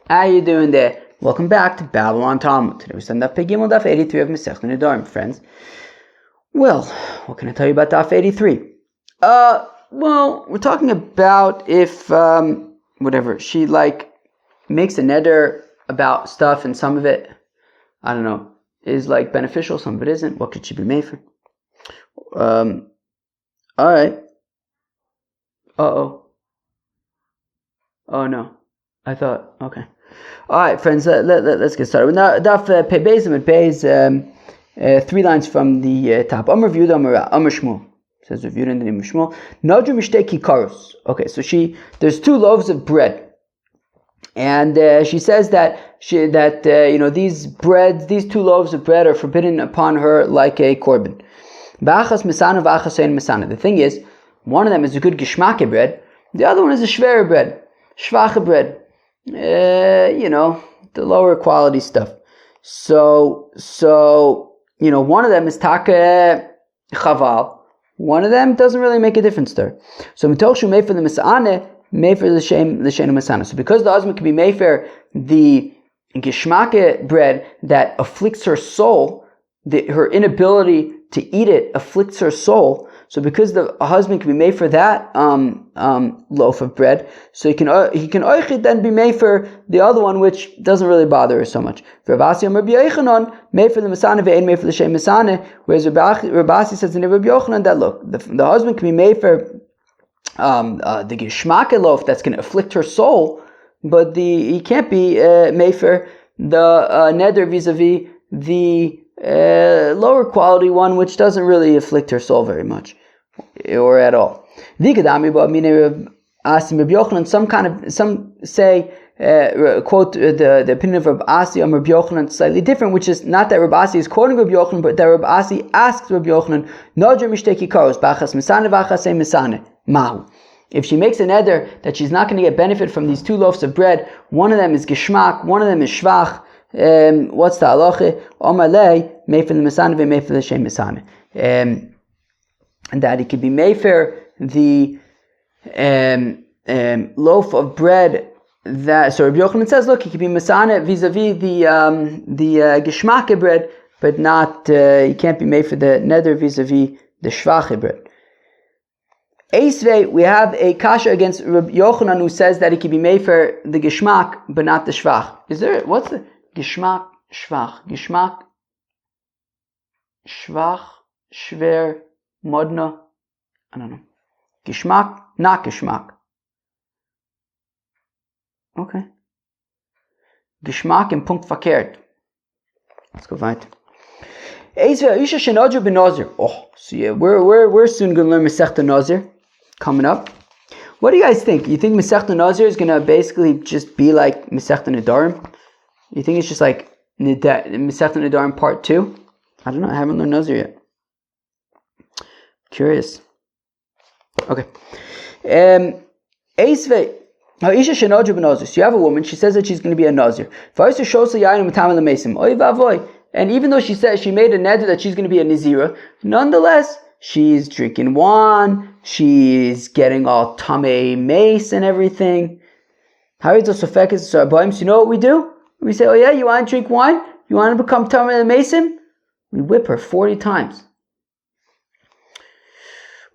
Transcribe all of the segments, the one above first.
How you doing there? Welcome back to Babylon Talmud. Today we stand Daf Gimel, Daf 83 of Masechet Nedarim, friends. Well, what can I tell you about Daf 83? Well, we're talking about if, she makes a neder about stuff and some of it, I don't know, is beneficial, some of it isn't. What could she be made for? Alright. Oh no. I thought, okay. Alright, friends, let's get started. Now, Daf Pei Beis and Beis, 3 lines from the top. Amar V'Yehuda Amar Shmuel. Says Rav Yehuda in the name of Shmuel. Nedarim mishtei kikaros. Okay, so there's 2 loaves of bread. And she says that these 2 loaves of bread are forbidden upon her like a korban. Ba'achas misana v'achas ein misana. The thing is, one of them is a good geschmacke bread, the other one is a schwere bread, schwache bread. The lower quality stuff. So one of them is take chaval. One of them doesn't really make a difference there. So mitoch made for the misane, made for the shem misana. So because the husband can be made for the geschmacke bread that afflicts her soul, her inability to eat it afflicts her soul. So because the husband can be made for that loaf of bread, so he can then be made for the other one, which doesn't really bother her so much. For Rabbi Asi Rabbi Yochanan, made for the Masane ve'ein made for the Shem Masane, whereas Rabbi Asi says in Rabbi Yochanan that look, the husband can be made for the Geshmake loaf that's going to afflict her soul, but he can't be made for the neder vis-a-vis the lower quality one, which doesn't really afflict her soul very much or at all. Some say quote the opinion of Rabbi Asi on Rabbi Yochanan slightly different, which is not that Rabbi Asi is quoting Rabbi Yochanan, but that Rabbi Asi asks Rabbi Yochanan, if she makes a neder that she's not going to get benefit from these 2 loaves of bread, one of them is geschmack, one of them is shvach, what's the halacha? Omar lei, made for the misane, made for the shem misane. And that it could be made for the loaf of bread that. So Rabbi Yochanan says, look, it could be misane vis-a-vis the geschmacke bread, but not. You can't be made for the neder vis-a-vis the shvache bread. Eisvei, we have a kasha against Rabbi Yochanan who says that it can be made for the geschmack, but not the shvach. What's the geschmack, shvach? Geschmack, shvach, schwer, modna. I don't know. Geschmack, not geschmack. Okay. Geschmack in Punkt verkehrt. Let's go weiter. Oh, so yeah, we're soon going to learn Masechta Nazir. Coming up. What do you guys think? You think Masechta Nazir is going to basically just be like Masechta Nedarim? You think it's just like Masechta Nedarim part 2? I don't know. I haven't learned Nazir yet. Curious. Okay. So you have a woman. She says that she's going to be a Nazir. And even though she says she made a neder that she's going to be a Nazira, nonetheless, she's drinking wine, she's getting all tamei mace and everything. You know what we do? We say, oh yeah, you want to drink wine? You want to become tamei mason? We whip her 40 times.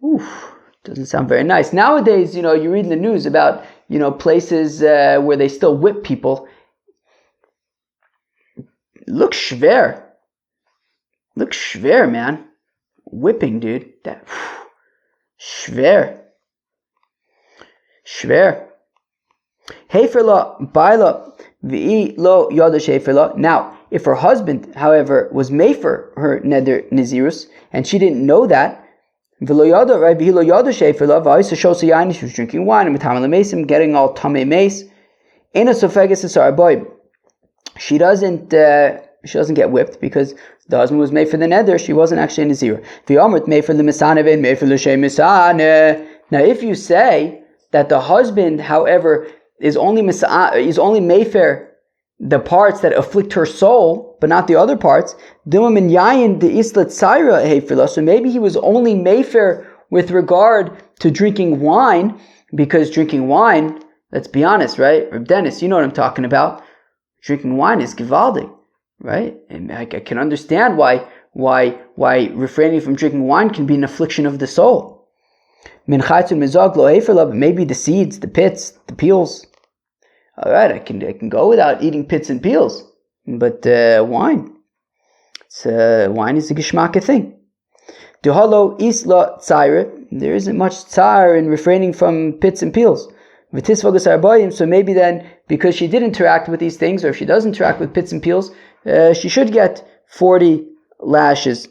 Oof, doesn't sound very nice. Nowadays, you read in the news about, places where they still whip people. Look schwer, man. Whipping, dude. That schwer. Heferla, baila, v'i lo yodash heferla. Now, if her husband, however, was mefer her neder nazirus, and she didn't know that, v'lo yoda, right? V'i lo yodash heferla, v'ayis shos yain. She was drinking wine and metamal mace, getting all tamei mace. Ena sofeges esar boy. She doesn't get whipped because the husband was made for the neder. She wasn't actually a nazira. The omrit made for the misane and made for the shem misane. Now, if you say that the husband, however, is only mayfair the parts that afflict her soul, but not the other parts, so maybe he was only mayfair with regard to drinking wine, because drinking wine Let's be honest, right? Reb Dennis, you know what I'm talking about. Drinking wine is givaldic, right? And I can understand why refraining from drinking wine can be an affliction of the soul. Maybe the seeds, the pits, the peels. All right, I can go without eating pits and peels, but wine, wine is a geschmacke thing. There isn't much tsar in refraining from pits and peels. So maybe then, because she did interact with these things, or if she does interact with pits and peels, she should get 40 lashes.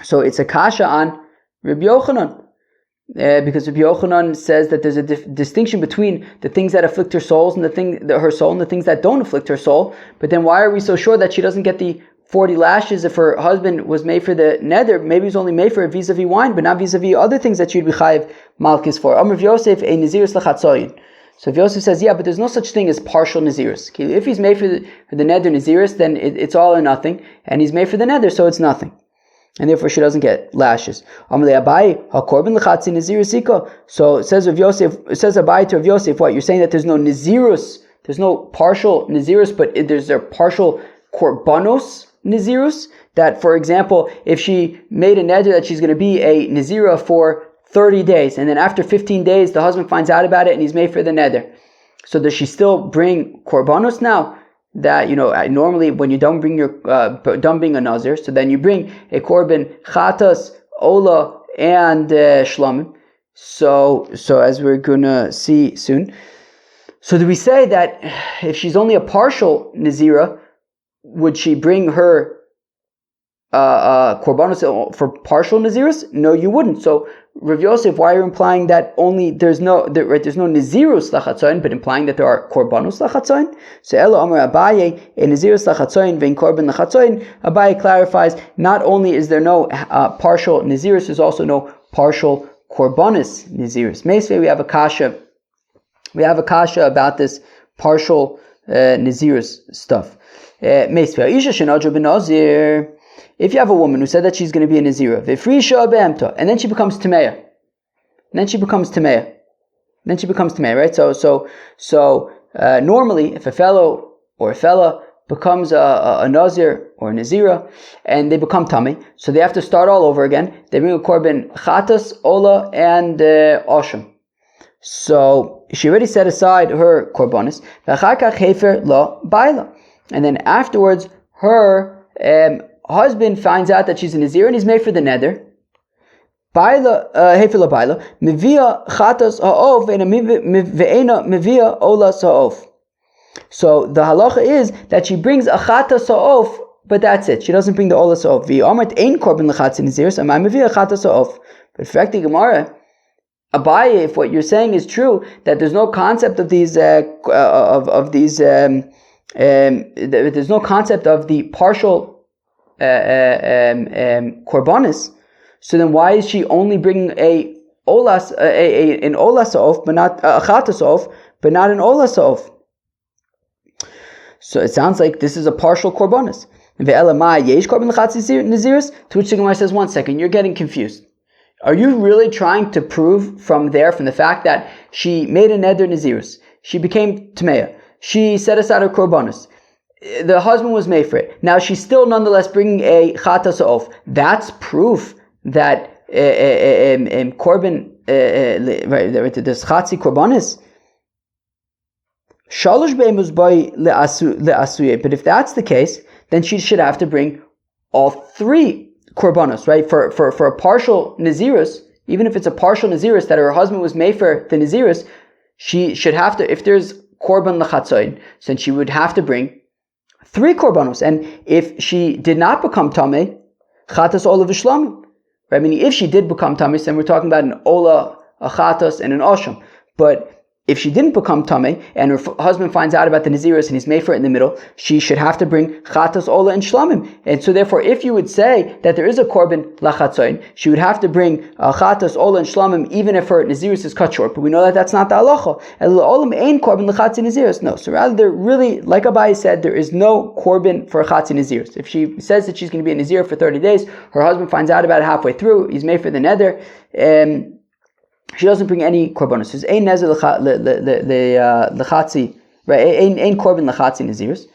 So it's a kasha on Rabbi Yochanan. Because Rabbi Yochanan says that there's a distinction between the things that afflict her soul and the things that don't afflict her soul. But then why are we so sure that she doesn't get the 40 lashes if her husband was made for the neder? Maybe he was only made for it vis-a-vis wine, but not vis-a-vis other things that you'd be chayiv malchus for. Amr Yosef a nazirus lachatzoyin. So if Yosef says, yeah, but there's no such thing as partial nazirus. If he's made for the neder nazirus, then it's all or nothing, and he's made for the neder, so it's nothing. And therefore she doesn't get lashes. So it says Abai to Rav Yosef, what? You're saying that there's no nazirus, there's no partial nazirus, but there's a partial korbanos nazirus? That, for example, if she made a neder that she's going to be a nazira for 30 days, and then after 15 days the husband finds out about it and he's made for the neder. So does she still bring korbanos now? That, normally when you don't bring your done being a nazir, so then you bring a korban chatas, ola, and shlamim. So as we're gonna see soon. So do we say that if she's only a partial nazira, would she bring her korbanos for partial naziris? No, you wouldn't. So Rav Yosef, why are you implying that only there's no nazirus lachatzoin, but implying that there are korbanos lachatzoin? So Elo Amar Abaye, a nazirus lachatzoin vein korban lachatzoin. Abaye clarifies, not only is there no partial nazirus, there's also no partial korbanos nazirus. Meisvei, we have a kasha about this partial nazirus stuff. Meisvei, Isha shenadra benazir. If you have a woman who said that she's going to be a nazira, and then she becomes tameya, right? So normally, if a fellow or a fella becomes a nazir or a nazira, and they become tamei, so they have to start all over again. They bring a korban chatas, ola, and osham. So she already set aside her korbanis, and then afterwards her husband finds out that she's a nazir and he's made for the neder. So the halacha is that she brings a chatas ha'of, but that's it. She doesn't bring the olas ha'of. But for the Gemara, Abaye, if what you're saying is true, that there's no concept of these there's no concept of the partial korbanis, so then why is she only bringing an olas ha'of, but not a chatas ha'of, but not an olas ha'of? So it sounds like this is a partial korbanis. To which the Gemara says, 1 second, you're getting confused. Are you really trying to prove from the fact that she made a neder nazirus, she became tmeya, she set aside her korbanis, the husband was made for it, now she's still nonetheless bringing a chatas ha'of? That's proof that korban, this chatzi korbanis. Shalosh be'emus boy le'asuye. But if that's the case, then she should have to bring all 3 korbanos, right? For a partial nazirus, even if it's a partial nazirus that her husband was made for the nazirus, she should have to, if there's korban lachatzoin, then she would have to bring 3 korbanos. And if she did not become tamei, chatas ola v'shlamim, right? I mean, if she did become tamei, then we're talking about an ola, a chatas, and an osham. But if she didn't become tamei and her husband finds out about the nazirus and he's made for it in the middle, she should have to bring chatas, ola, and shlamim. And so therefore, if you would say that there is a korban lachatzoin, she would have to bring chatas, ola, and shlamim even if her nazirus is cut short. But we know that that's not the halacha. Olam ain't korban lachatzi nazirus. No. So rather, there really, like Abai said, there is no korban for a chatzi nazirus. If she says that she's going to be a nazir for 30 days, her husband finds out about it halfway through, he's made for the neder, she doesn't bring any korbanos. There's ein nezer lechatzi, right? Ein korban lechatzi naziris.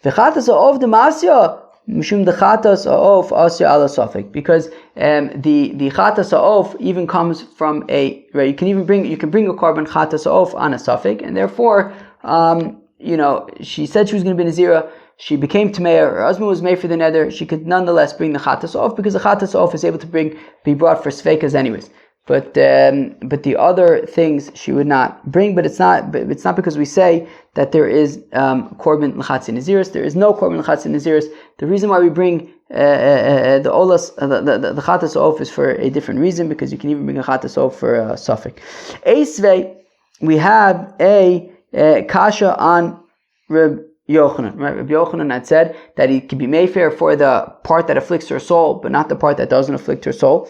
V'chatas ha'ov demasya mishum dechatas ha'ov asya ala safek, because the chatas ha'ov even comes from a, right? You can bring a korban chatas ha'ov on a safek, and therefore she said she was going to be nazira. She became Tameya, her husband was made for the neder, she could nonetheless bring the chatas off, because the chatas off is able to be brought for sveikas anyways. But the other things she would not bring. But it's not because we say that there is korban l'chatzi naziris. There is no korban l'chatzi naziris. The reason why we bring the olas, the chatas off, is for a different reason, because you can even bring a chatas off for a suffix. Esvei, we have a kasha on Reb Yochanan, right? Rabbi Yochanan had said that he could be mayfair for the part that afflicts her soul, but not the part that doesn't afflict her soul.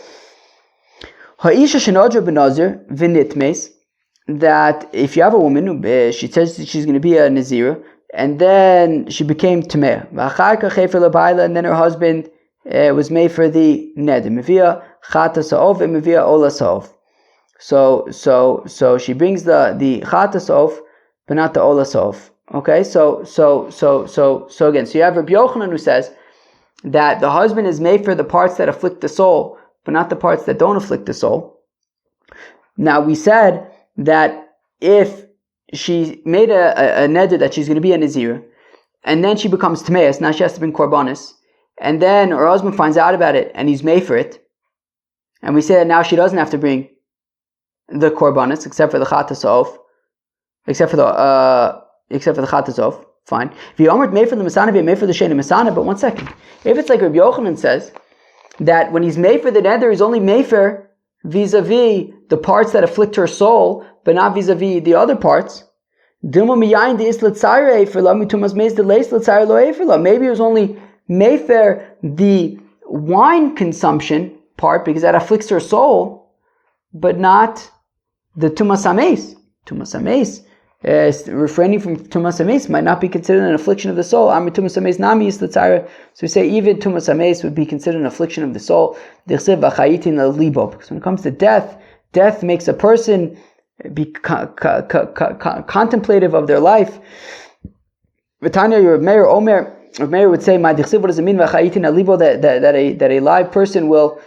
Ha'isha shenodra b'nazir v'nitmes, that if you have a woman who she says that she's going to be a nazira, and then she became tameh, and then her husband was made for the neder, mevia chatas ha'ov and mevia olas ha'ov. So she brings the chatas ha'ov, but not the olas ha'ov. Okay, so again, so you have Rabbi Yochanan who says that the husband is made for the parts that afflict the soul, but not the parts that don't afflict the soul. Now we said that if she made a neder that she's going to be a nazir, and then she becomes tameis, now she has to bring korbanis, and then her husband finds out about it and he's made for it, and we say that now she doesn't have to bring the korbanis except for the chatas of, except for the chatas of, fine. If you almost made for the masana, made for the sheni masana, but one second. If it's like Rabbi Yochanan says, that when he's made for the neder, he's only made for vis-a-vis the parts that afflict her soul, but not vis-a-vis the other parts. Maybe it was only made for the wine consumption part, because that afflicts her soul, but not the tumas hameis. Tumas hameis, refraining from tumas hameis might not be considered an affliction of the soul. Tumas hameis nami is l'tzara. So we say even tumas hameis would be considered an affliction of the soul. Because when it comes to death makes a person be contemplative of their life. V'tanya, Rav Meir Omer, Rav Meir would say, "My dichsiv, what does it mean? V'chayitin alibo, that a live person will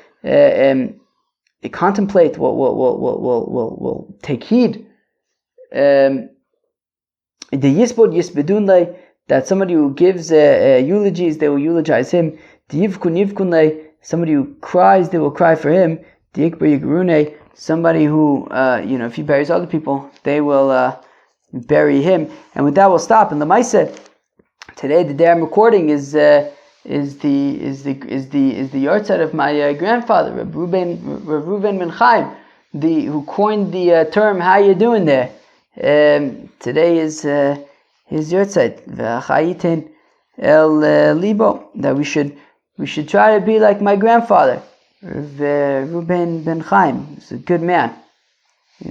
contemplate, will take heed." The yisbod yisbedun, that somebody who gives eulogies, they will eulogize him. The yivkun yivkun, somebody who cries, they will cry for him. The yikbar yigrune, somebody who if he buries other people, they will bury him. And with that, we'll stop. And the Maisa today, the day I'm recording is the yahrzeit of my grandfather, Rav Reuven Ben Chaim, who coined the term "How you doing there?" Today is his yahrzeit, v'chayitin el libo, that we should try to be like my grandfather, Reuven Ben Chaim. He's a good man. He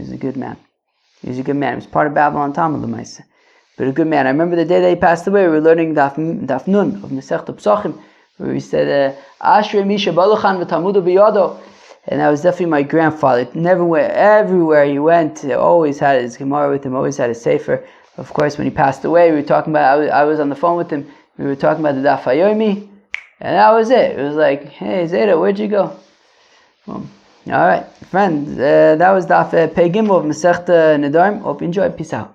was part of Babylon Talmud L'maisa, but a good man. I remember the day that he passed away. We were learning Daf Nun of Masechta Pesachim, where we said Ashrei Misha Balachan v'Talmudu b'Yado. And that was definitely my grandfather. Everywhere he went, he always had his Gemara with him, always had his Sefer. Of course, when he passed away, we were talking about, I was on the phone with him, we were talking about the Daf Hayomi, and that was it. It was like, "Hey, Zeta, where'd you go?" All right, friends, that was Daf Pei Gimel of Masechta Nedarim. Hope you enjoyed. Peace out.